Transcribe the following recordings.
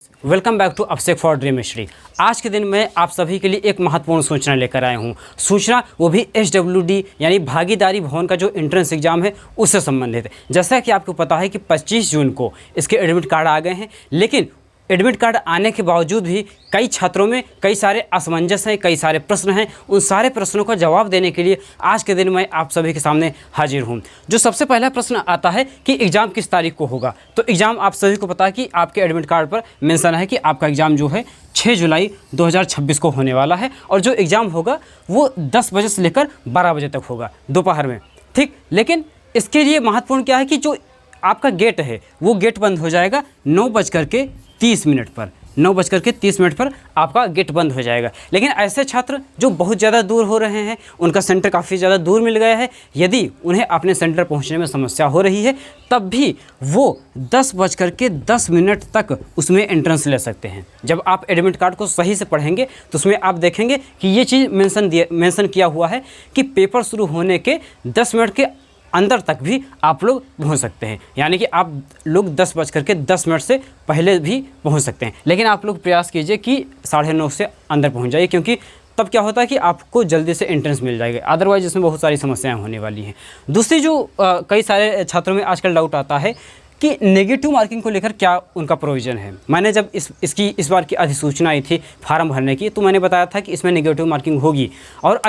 Welcome back to अपसेक for dream history. आज के दिन में आप सभी के लिए एक महत्वपूर्ण सूचना लेकर आया हूँ। सूचना वो भी SWD यानी भागीदारी भवन का जो एंट्रेंस एग्जाम है उससे संबंधित है। जैसा कि आपको पता है कि 25 जून को इसके एडमिट कार्ड आ गए हैं, लेकिन एडमिट कार्ड आने के बावजूद भी कई छात्रों में कई सारे असमंजस हैं, कई सारे प्रश्न हैं। उन सारे प्रश्नों का जवाब देने के लिए आज के दिन मैं आप सभी के सामने हाजिर हूं। जो सबसे पहला प्रश्न आता है कि एग्ज़ाम किस तारीख को होगा, तो एग्ज़ाम आप सभी को पता है कि आपके एडमिट कार्ड पर मेंशन है कि आपका एग्ज़ाम जो है 6 जुलाई 2026 को होने वाला है और जो एग्ज़ाम होगा वो 10 बजे से लेकर 12 बजे तक होगा दोपहर में, ठीक। लेकिन इसके लिए महत्वपूर्ण क्या है कि जो आपका गेट है वो गेट बंद हो जाएगा 9:30 पर। 9:30 पर आपका गेट बंद हो जाएगा। लेकिन ऐसे छात्र जो बहुत ज़्यादा दूर हो रहे हैं, उनका सेंटर काफ़ी ज़्यादा दूर मिल गया है, यदि उन्हें अपने सेंटर पहुंचने में समस्या हो रही है तब भी वो 10:10 तक उसमें एंट्रेंस ले सकते हैं। जब आप एडमिट कार्ड को सही से पढ़ेंगे तो उसमें आप देखेंगे कि ये चीज़ मेंशन किया हुआ है कि पेपर शुरू होने के 10 मिनट के अंदर तक भी आप लोग पहुंच सकते हैं, यानी कि आप लोग 10:10 से पहले भी पहुंच सकते हैं। लेकिन आप लोग प्रयास कीजिए कि 9:30 से अंदर पहुंच जाइए, क्योंकि तब क्या होता है कि आपको जल्दी से एंट्रेंस मिल जाएगा, अदरवाइज इसमें बहुत सारी समस्याएं होने वाली हैं। दूसरी जो कई सारे छात्रों में आजकल डाउट आता है कि नेगेटिव मार्किंग को लेकर क्या उनका प्रोविज़न है। मैंने जब इस बार की अधिसूचना आई थी फार्म भरने की, तो मैंने बताया था कि इसमें नेगेटिव मार्किंग होगी और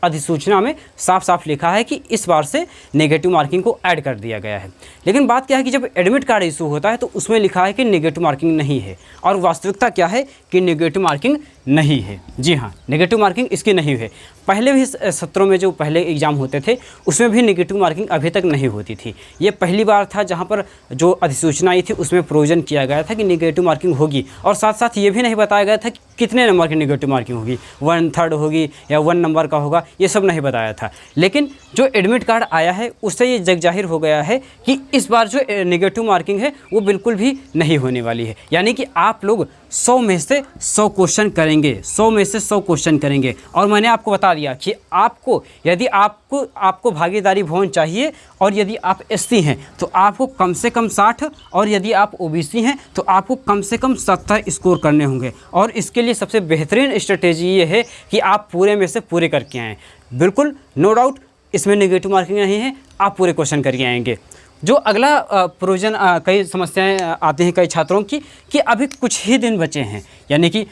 अधिसूचना में साफ साफ लिखा है कि इस बार से नेगेटिव मार्किंग को ऐड कर दिया गया है। लेकिन बात क्या है कि जब एडमिट कार्ड इशू होता है तो उसमें लिखा है कि नेगेटिव मार्किंग नहीं है, और वास्तविकता क्या है कि नेगेटिव मार्किंग नहीं है। जी हाँ, नेगेटिव मार्किंग इसकी नहीं है। पहले भी सत्रों में जो पहले एग्ज़ाम होते थे उसमें भी नेगेटिव मार्किंग अभी तक नहीं होती थी। ये पहली बार था जहाँ पर जो अधिसूचना आई थी उसमें प्रोविज़न किया गया था कि नेगेटिव मार्किंग होगी, और साथ साथ ये भी नहीं बताया गया था कि कितने नंबर की नेगेटिव मार्किंग होगी, 1/3 होगी या 1 नंबर का होगा, ये सब नहीं बताया था। लेकिन जो एडमिट कार्ड आया है उससे ये जग जाहिर हो गया है कि इस बार जो नेगेटिव मार्किंग है वो बिल्कुल भी नहीं होने वाली है। यानी कि आप लोग 100 में से 100 क्वेश्चन करेंगे, 100 में से 100 क्वेश्चन करेंगे। और मैंने आपको बता दिया कि आपको यदि आपको भागीदारी भवन चाहिए और यदि आप SC हैं तो आपको कम से कम 60, और यदि आप OBC हैं तो आपको कम से कम 70 स्कोर करने होंगे। और इसके लिए सबसे बेहतरीन स्ट्रेटेजी ये है कि आप पूरे में से पूरे करके आएँ। बिल्कुल नो डाउट इसमें नेगेटिव मार्किंग नहीं है, आप पूरे क्वेश्चन करके आएंगे। जो अगला प्रोविज़न कई समस्याएं आती हैं कई छात्रों की कि अभी कुछ ही दिन बचे हैं, यानी कि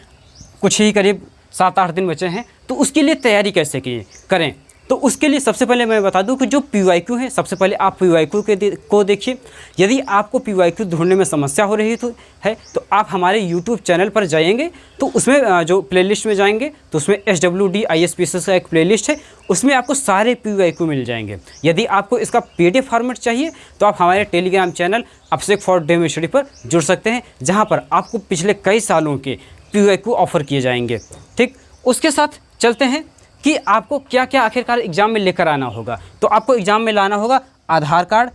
कुछ ही करीब 7-8 दिन बचे हैं, तो उसके लिए तैयारी कैसे करें। तो उसके लिए सबसे पहले मैं बता दूं कि जो PYQ है, सबसे पहले आप PYQ को देखिए। यदि आपको PYQ ढूंढने में समस्या हो रही है तो आप हमारे YouTube चैनल पर जाएंगे तो उसमें जो प्लेलिस्ट में जाएंगे तो उसमें SWD ISPCS का एक प्लेलिस्ट है, उसमें आपको सारे PYQ मिल जाएंगे। यदि आपको इसका PDF फॉर्मेट चाहिए तो आप हमारे टेलीग्राम चैनल अपसेक फॉर ड्रीम हिस्ट्री पर जुड़ सकते हैं, जहाँ पर आपको पिछले कई सालों के PYQ ऑफ़र किए जाएंगे, ठीक। उसके साथ चलते हैं कि आपको क्या क्या आखिरकार एग्ज़ाम में लेकर आना होगा। तो आपको एग्ज़ाम में लाना होगा आधार कार्ड,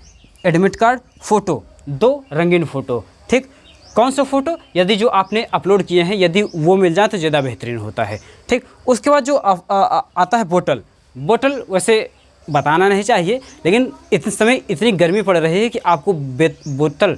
एडमिट कार्ड, फ़ोटो, 2 रंगीन फ़ोटो, ठीक। कौन सा फ़ोटो, यदि जो आपने अपलोड किए हैं यदि वो मिल जाए तो ज़्यादा बेहतरीन होता है, ठीक। उसके बाद जो आता है बोतल वैसे बताना नहीं चाहिए, लेकिन इस समय इतनी गर्मी पड़ रही है कि आपको बोतल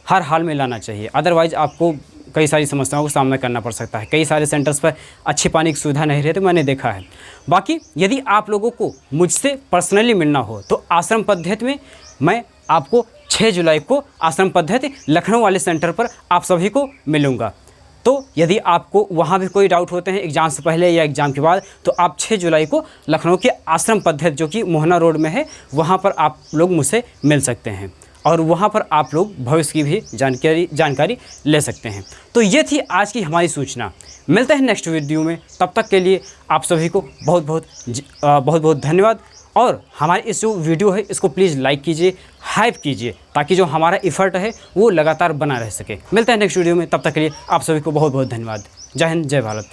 हर हाल में लाना चाहिए, अदरवाइज़ आपको कई सारी समस्याओं का सामना करना पड़ सकता है। कई सारे सेंटर्स पर अच्छी पानी की सुविधा नहीं रहती, मैंने देखा है। बाकी यदि आप लोगों को मुझसे पर्सनली मिलना हो तो आश्रम पद्धति में मैं आपको 6 जुलाई को आश्रम पद्धति लखनऊ वाले सेंटर पर आप सभी को मिलूँगा। तो यदि आपको वहाँ भी कोई डाउट होते हैं एग्ज़ाम से पहले या एग्ज़ाम के बाद, तो आप 6 जुलाई को लखनऊ के आश्रम पद्धति जो कि मोहना रोड में है वहाँ पर आप लोग मुझसे मिल सकते हैं, और वहाँ पर आप लोग भविष्य की भी जानकारी ले सकते हैं। तो ये थी आज की हमारी सूचना। मिलते हैं नेक्स्ट वीडियो में, तब तक के लिए आप सभी को बहुत बहुत धन्यवाद। और हमारी इस जो वीडियो है इसको प्लीज़ लाइक कीजिए, हाइप कीजिए, ताकि जो हमारा एफर्ट है वो लगातार बना रह सके। मिलते हैं नेक्स्ट वीडियो में, तब तक के लिए आप सभी को बहुत धन्यवाद। जय हिंद, जय भारत।